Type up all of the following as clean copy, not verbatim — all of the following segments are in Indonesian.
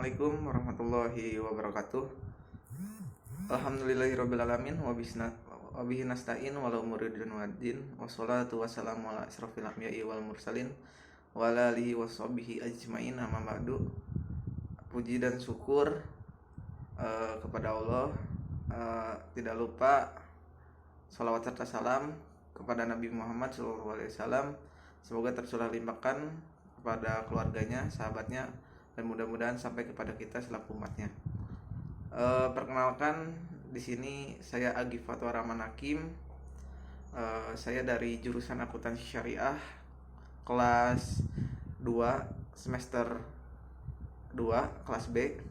Assalamualaikum warahmatullahi wabarakatuh. Alhamdulillahirrabbilalamin wabihi nasta'in wala umuri dunya waddin wassalatu wassalamu ala asrofil anbiya'i wal mursalin wa ala alihi washabihi ajmain amma ba'du. Puji dan syukur kepada Allah, tidak lupa salawat serta salam kepada Nabi Muhammad SAW. Semoga tercurah limpahkan kepada keluarganya, sahabatnya, dan mudah-mudahan sampai kepada kita selaku umatnya. Perkenalkan, di sini saya Agi Fatwa Rahman Hakim. Saya dari jurusan akuntansi syariah kelas 2 semester 2 kelas B.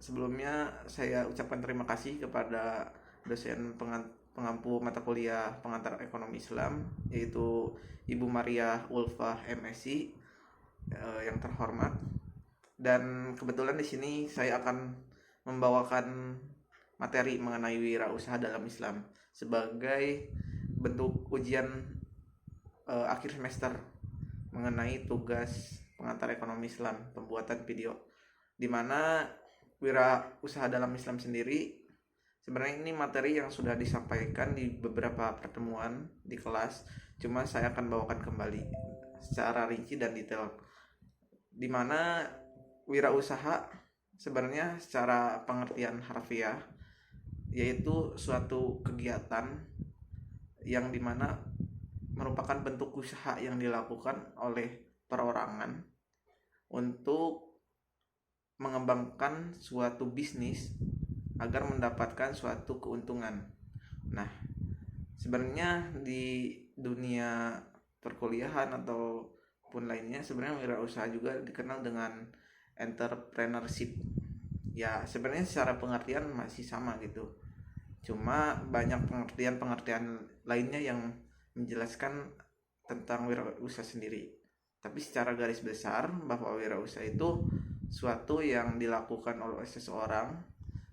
Sebelumnya saya ucapkan terima kasih kepada dosen pengampu mata kuliah pengantar ekonomi Islam, yaitu Ibu Maria Ulfah MSI, yang terhormat. Dan kebetulan di sini saya akan membawakan materi mengenai wirausaha dalam Islam sebagai bentuk ujian akhir semester mengenai tugas pengantar ekonomi Islam, pembuatan video, di mana wirausaha dalam Islam sendiri sebenarnya ini materi yang sudah disampaikan di beberapa pertemuan di kelas, cuma saya akan bawakan kembali secara rinci dan detail, di mana wirausaha sebenarnya secara pengertian harfiah yaitu suatu kegiatan yang dimana merupakan bentuk usaha yang dilakukan oleh perorangan untuk mengembangkan suatu bisnis agar mendapatkan suatu keuntungan. Nah, sebenarnya di dunia perkuliahan ataupun lainnya, sebenarnya wirausaha juga dikenal dengan entrepreneurship. Ya, sebenarnya secara pengertian masih sama gitu. Cuma banyak pengertian lainnya yang menjelaskan tentang wirausaha sendiri. Tapi secara garis besar bahwa wirausaha itu suatu yang dilakukan oleh seseorang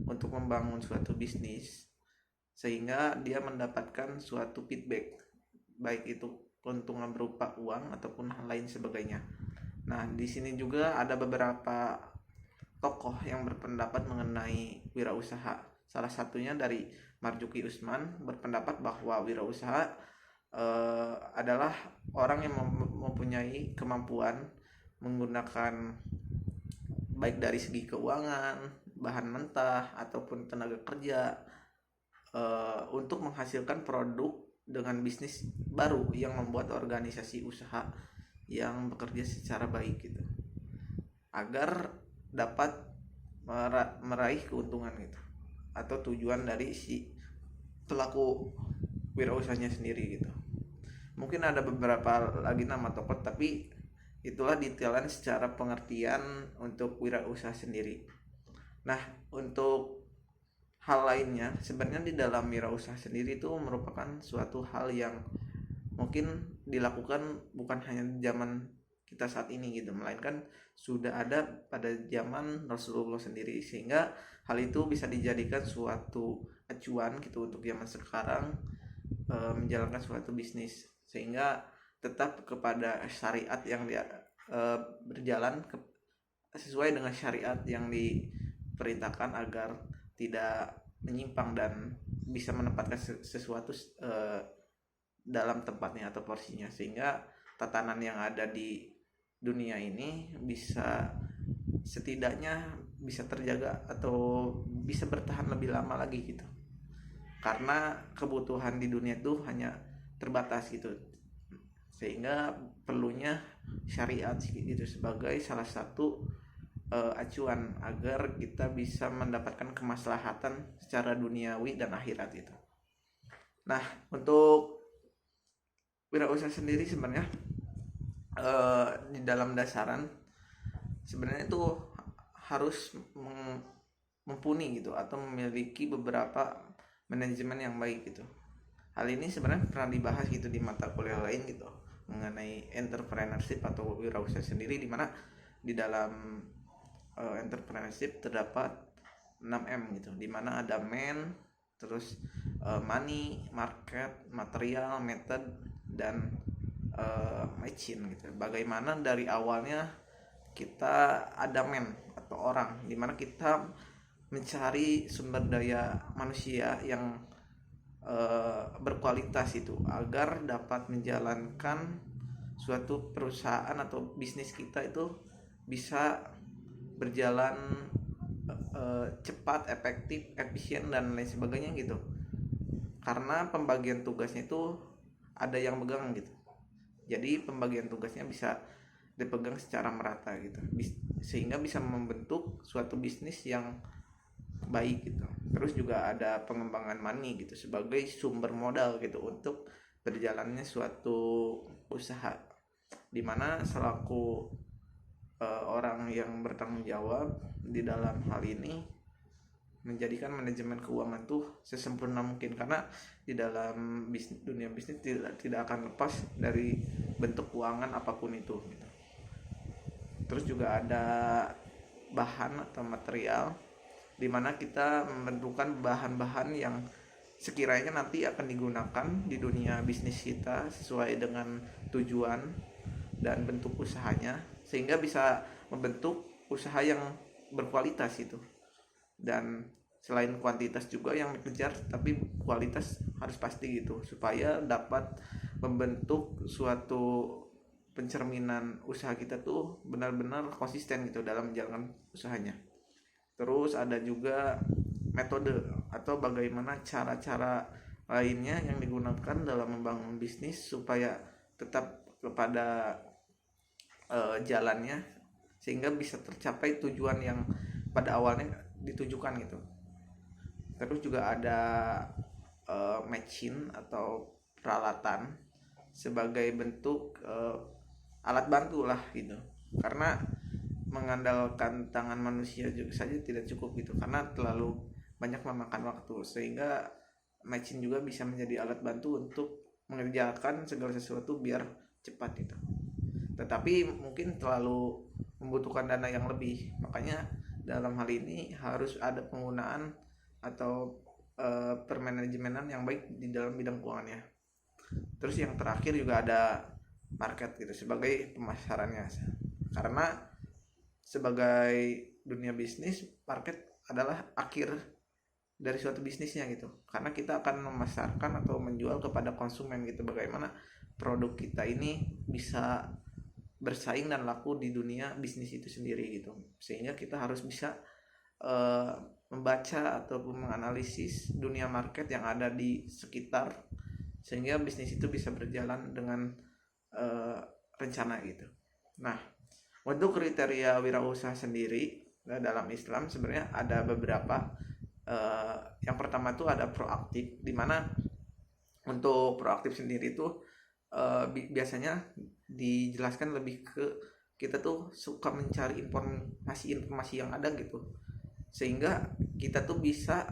untuk membangun suatu bisnis sehingga dia mendapatkan suatu feedback, baik itu keuntungan berupa uang ataupun hal lain sebagainya. Nah, di sini juga ada beberapa tokoh yang berpendapat mengenai wirausaha. Salah satunya dari Marzuki Usman berpendapat bahwa wirausaha adalah orang yang mempunyai kemampuan menggunakan baik dari segi keuangan, bahan mentah ataupun tenaga kerja untuk menghasilkan produk dengan bisnis baru yang membuat organisasi usaha yang bekerja secara baik gitu, agar dapat meraih keuntungan gitu atau tujuan dari si pelaku wirausahanya sendiri gitu. Mungkin ada beberapa lagi nama tokoh, tapi itulah detailan secara pengertian untuk wirausaha sendiri. Nah, untuk hal lainnya sebenarnya di dalam wirausaha sendiri itu merupakan suatu hal yang mungkin dilakukan bukan hanya di zaman kita saat ini gitu, melainkan sudah ada pada zaman Rasulullah sendiri, sehingga hal itu bisa dijadikan suatu acuan gitu untuk zaman sekarang menjalankan suatu bisnis, sehingga tetap kepada syariat yang berjalan sesuai dengan syariat yang diperintahkan agar tidak menyimpang dan bisa menempatkan sesuatu dalam tempatnya atau porsinya, sehingga tatanan yang ada di dunia ini bisa setidaknya bisa terjaga atau bisa bertahan lebih lama lagi gitu, karena kebutuhan di dunia itu hanya terbatas gitu, sehingga perlunya syariat gitu sebagai salah satu acuan agar kita bisa mendapatkan kemaslahatan secara duniawi dan akhirat itu. Nah, untuk wirausaha sendiri sebenarnya di dalam dasaran sebenarnya itu harus mumpuni gitu atau memiliki beberapa manajemen yang baik gitu. Hal ini sebenarnya pernah dibahas gitu di mata kuliah lain gitu mengenai entrepreneurship atau wirausaha sendiri, di mana di dalam entrepreneurship terdapat 6M gitu, di mana ada man, terus money, market, material, method, dan machine gitu. Bagaimana dari awalnya kita ada atau orang, dimana kita mencari sumber daya manusia yang berkualitas itu agar dapat menjalankan suatu perusahaan atau bisnis kita itu bisa berjalan cepat, efektif, efisien dan lain sebagainya gitu. Karena pembagian tugasnya itu ada yang megang gitu. Jadi pembagian tugasnya bisa dipegang secara merata gitu. Sehingga bisa membentuk suatu bisnis yang baik gitu. Terus juga ada pengembangan money gitu sebagai sumber modal gitu untuk berjalannya suatu usaha, dimana selaku orang yang bertanggung jawab di dalam hal ini menjadikan manajemen keuangan tuh sesempurna mungkin, karena di dalam dunia bisnis tidak akan lepas dari bentuk keuangan apapun itu gitu. Terus juga ada bahan atau material di mana kita menentukan bahan-bahan yang sekiranya nanti akan digunakan di dunia bisnis kita sesuai dengan tujuan dan bentuk usahanya, sehingga bisa membentuk usaha yang berkualitas itu. Dan selain kuantitas juga yang dikejar, tapi kualitas harus pasti gitu, supaya dapat membentuk suatu pencerminan usaha kita tuh benar-benar konsisten gitu dalam menjalankan usahanya. Terus ada juga metode atau bagaimana cara-cara lainnya yang digunakan dalam membangun bisnis supaya tetap kepada jalannya, sehingga bisa tercapai tujuan yang pada awalnya ditujukan gitu. Terus juga ada machine atau peralatan sebagai bentuk alat bantu lah gitu, karena mengandalkan tangan manusia juga saja tidak cukup gitu, karena terlalu banyak memakan waktu, sehingga machine juga bisa menjadi alat bantu untuk mengerjakan segala sesuatu biar cepat gitu. Tetapi mungkin terlalu membutuhkan dana yang lebih, makanya dalam hal ini harus ada penggunaan atau permanajemenan yang baik di dalam bidang keuangannya. Terus yang terakhir juga ada market gitu sebagai pemasarannya, karena sebagai dunia bisnis, market adalah akhir dari suatu bisnisnya gitu, karena kita akan memasarkan atau menjual kepada konsumen gitu, bagaimana produk kita ini bisa bersaing dan laku di dunia bisnis itu sendiri gitu. Sehingga kita harus bisa uh, membaca ataupun menganalisis dunia market yang ada di sekitar, sehingga bisnis itu bisa berjalan dengan uh, rencana gitu. Nah, untuk kriteria wirausaha sendiri dalam Islam sebenarnya ada beberapa. Yang pertama itu ada proaktif, dimana untuk proaktif sendiri itu biasanya dijelaskan lebih ke kita tuh suka mencari informasi yang ada gitu, sehingga kita tuh bisa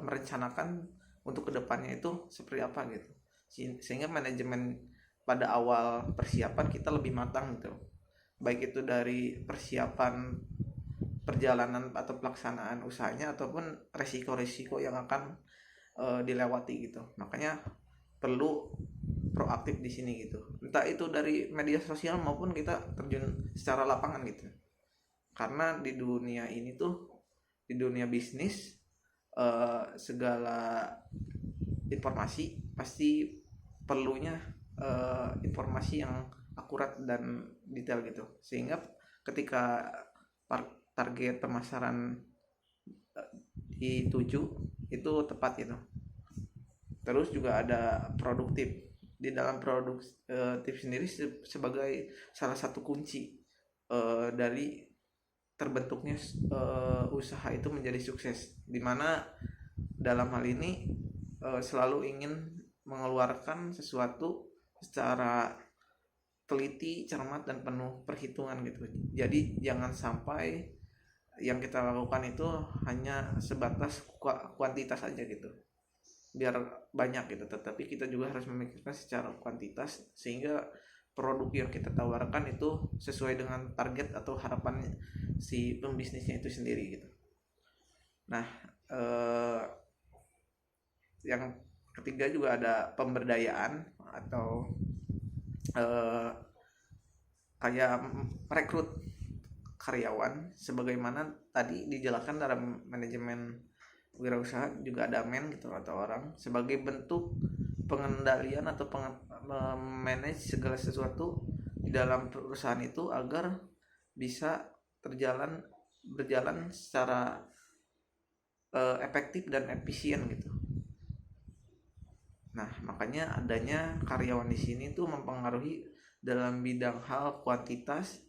merencanakan untuk kedepannya itu seperti apa gitu, sehingga manajemen pada awal persiapan kita lebih matang gitu, baik itu dari persiapan perjalanan atau pelaksanaan usahanya ataupun resiko-resiko yang akan dilewati gitu. Makanya perlu proaktif di sini gitu, entah itu dari media sosial maupun kita terjun secara lapangan gitu, karena di dunia ini tuh, di dunia bisnis, segala informasi pasti perlunya informasi yang akurat dan detail gitu, sehingga ketika target pemasaran dituju itu tepat gitu. Terus juga ada produktif. Di dalam produktif sendiri sebagai salah satu kunci dari terbentuknya usaha itu menjadi sukses, dimana dalam hal ini selalu ingin mengeluarkan sesuatu secara teliti, cermat dan penuh perhitungan gitu. Jadi jangan sampai yang kita lakukan itu hanya sebatas kuantitas aja gitu, biar banyak gitu, tetapi kita juga harus memikirkan secara kuantitas, sehingga produk yang kita tawarkan itu sesuai dengan target atau harapan si pembisnisnya itu sendiri gitu. Nah, yang ketiga juga ada pemberdayaan atau kayak merekrut karyawan sebagaimana tadi dijelaskan dalam manajemen wirausaha juga ada men gitu atau orang sebagai bentuk pengendalian atau manage segala sesuatu di dalam perusahaan itu agar bisa berjalan secara efektif dan efisien gitu. Nah, makanya adanya karyawan di sini tuh mempengaruhi dalam bidang hal kuantitas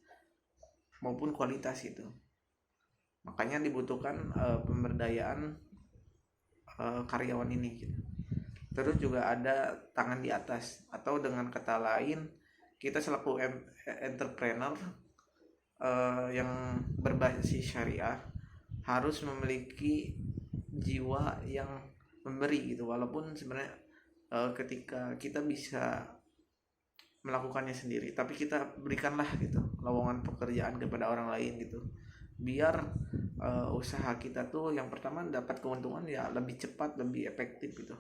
maupun kualitas gitu. Makanya dibutuhkan pemberdayaan karyawan ini gitu. Terus juga ada tangan di atas atau dengan kata lain kita selaku entrepreneur yang berbasis syariah harus memiliki jiwa yang memberi gitu, walaupun sebenarnya ketika kita bisa melakukannya sendiri tapi kita berikanlah gitu lowongan pekerjaan kepada orang lain gitu biar usaha kita tuh yang pertama dapat keuntungan ya lebih cepat lebih efektif gitu.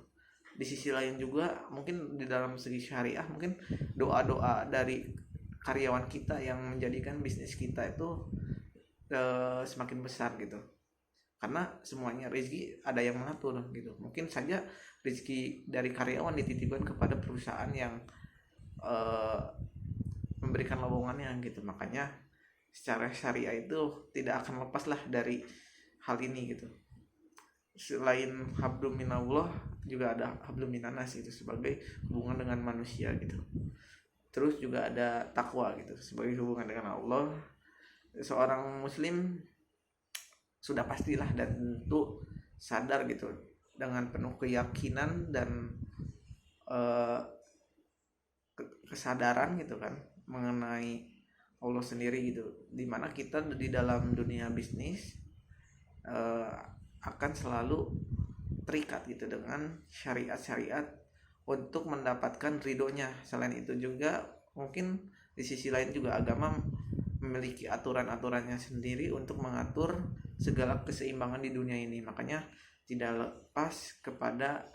Di sisi lain juga mungkin di dalam segi syariah mungkin doa-doa dari karyawan kita yang menjadikan bisnis kita itu semakin besar gitu, karena semuanya rezeki ada yang mengatur gitu. Mungkin saja rezeki dari karyawan dititipkan kepada perusahaan yang memberikan lowongannya gitu. Makanya secara syariah itu tidak akan lepas lah dari hal ini gitu. Selain hablum minallah juga ada hablum minanas gitu sebagai hubungan dengan manusia gitu. Terus juga ada takwa gitu sebagai hubungan dengan Allah. Seorang muslim sudah pastilah dan tentu sadar gitu dengan penuh keyakinan dan kesadaran gitu kan mengenai Allah sendiri gitu, dimana kita di dalam dunia bisnis akan selalu terikat gitu dengan syariat-syariat untuk mendapatkan ridhonya. Selain itu juga mungkin di sisi lain juga agama memiliki aturan-aturannya sendiri untuk mengatur segala keseimbangan di dunia ini. Makanya tidak lepas kepada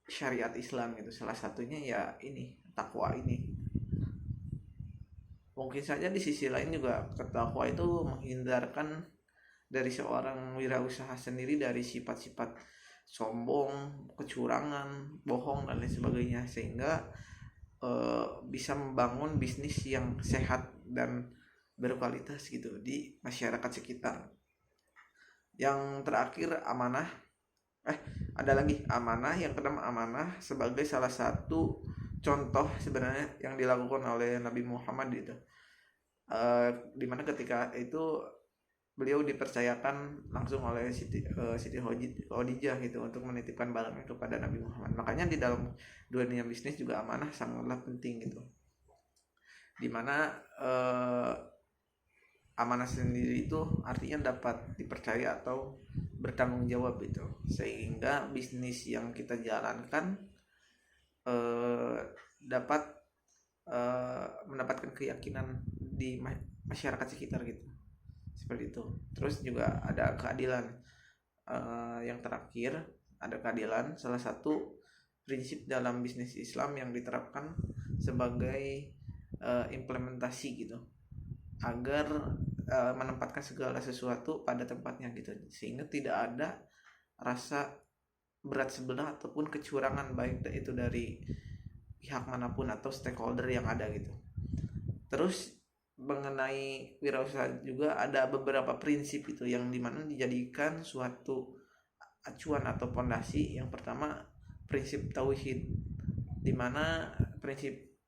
syariat Islam gitu. Salah satunya ya ini takwa ini. Mungkin saja di sisi lain juga takwa itu menghindarkan dari seorang wirausaha sendiri dari sifat-sifat sombong, kecurangan, bohong dan lain sebagainya, sehingga bisa membangun bisnis yang sehat dan berkualitas gitu di masyarakat sekitar. Yang terakhir amanah. Ada lagi amanah. Yang pertama amanah sebagai salah satu contoh sebenarnya yang dilakukan oleh Nabi Muhammad gitu. Dimana ketika itu beliau dipercayakan langsung oleh Siti Khadijah gitu untuk menitipkan barangnya kepada Nabi Muhammad. Makanya di dalam dunia bisnis juga amanah sangatlah penting gitu. Dimana amanah sendiri itu artinya dapat dipercaya atau bertanggung jawab itu, sehingga bisnis yang kita jalankan dapat mendapatkan keyakinan di masyarakat sekitar gitu, seperti itu. Terus juga ada keadilan. Yang terakhir ada keadilan, salah satu prinsip dalam bisnis Islam yang diterapkan sebagai implementasi gitu agar menempatkan segala sesuatu pada tempatnya gitu, sehingga tidak ada rasa berat sebelah ataupun kecurangan baik itu dari pihak manapun atau stakeholder yang ada gitu. Terus mengenai wirausaha juga ada beberapa prinsip itu yang dimana dijadikan suatu acuan atau pondasi. Yang pertama prinsip tauhid, dimana prinsip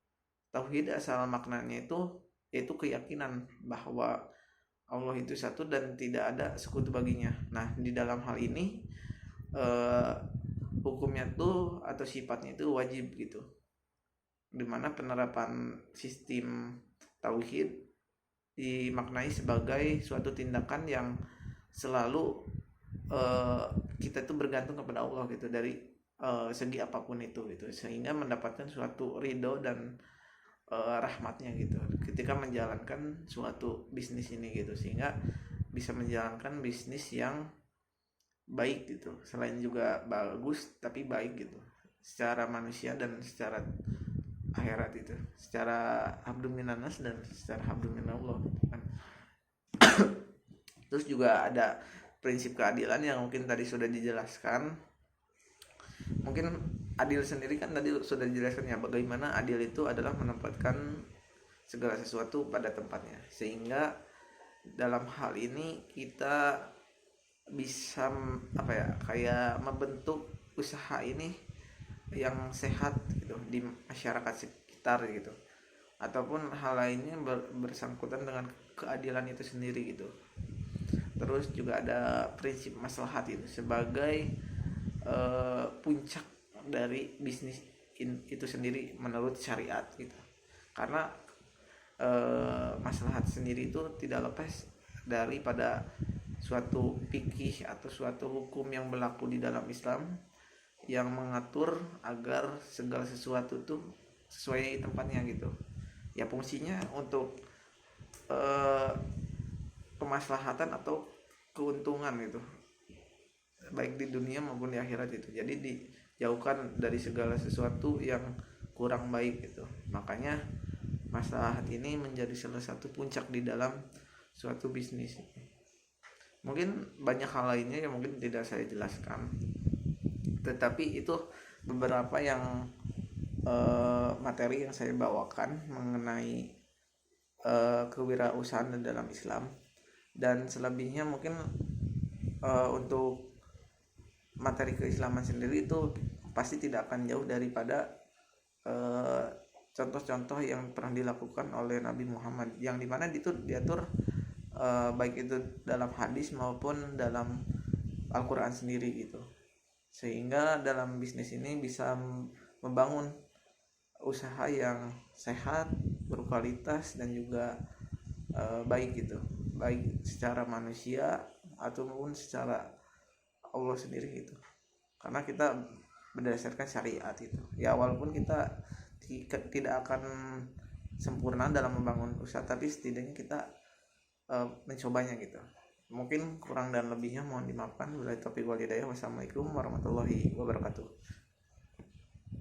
tauhid asal maknanya itu yaitu keyakinan bahwa Allah itu satu dan tidak ada sekutu baginya. Nah di dalam hal ini hukumnya tuh atau sifatnya itu wajib gitu, dimana penerapan sistem tauhid dimaknai sebagai suatu tindakan yang selalu kita itu bergantung kepada Allah gitu dari segi apapun itu gitu, sehingga mendapatkan suatu ridho dan rahmatnya gitu ketika menjalankan suatu bisnis ini gitu, sehingga bisa menjalankan bisnis yang baik gitu, selain juga bagus tapi baik gitu secara manusia dan secara akhirat itu secara habdum minanas dan secara habdum minallah kan. Terus juga ada prinsip keadilan yang mungkin tadi sudah dijelaskan. Mungkin adil sendiri kan tadi sudah dijelaskan ya, bagaimana adil itu adalah menempatkan segala sesuatu pada tempatnya, sehingga dalam hal ini kita bisa apa ya, kayak membentuk usaha ini yang sehat gitu di masyarakat sekitar gitu, ataupun hal lainnya bersangkutan dengan keadilan itu sendiri gitu. Terus juga ada prinsip maslahat itu sebagai puncak dari bisnis itu sendiri menurut syariat gitu. Karena maslahat sendiri itu tidak lepas daripada suatu fikih atau suatu hukum yang berlaku di dalam Islam yang mengatur agar segala sesuatu tuh sesuai tempatnya gitu. Ya fungsinya untuk kemaslahatan atau keuntungan gitu, baik di dunia maupun di akhirat itu. Jadi dijauhkan dari segala sesuatu yang kurang baik gitu. Makanya maslahat ini menjadi salah satu puncak di dalam suatu bisnis. Mungkin banyak hal lainnya yang mungkin tidak saya jelaskan, tetapi itu beberapa yang materi yang saya bawakan mengenai kewirausahaan dalam Islam. Dan selebihnya mungkin untuk materi keislaman sendiri itu pasti tidak akan jauh daripada contoh-contoh yang pernah dilakukan oleh Nabi Muhammad, yang dimana itu diatur baik itu dalam hadis maupun dalam Al-Quran sendiri gitu, sehingga dalam bisnis ini bisa membangun usaha yang sehat, berkualitas, dan juga baik gitu, baik secara manusia ataupun secara Allah sendiri gitu. Karena kita berdasarkan syariat itu ya, walaupun kita tidak akan sempurna dalam membangun usaha, tapi setidaknya kita mencobanya gitu. Mungkin kurang dan lebihnya mohon dimaafkan. Wassalamualaikum warahmatullahi wabarakatuh.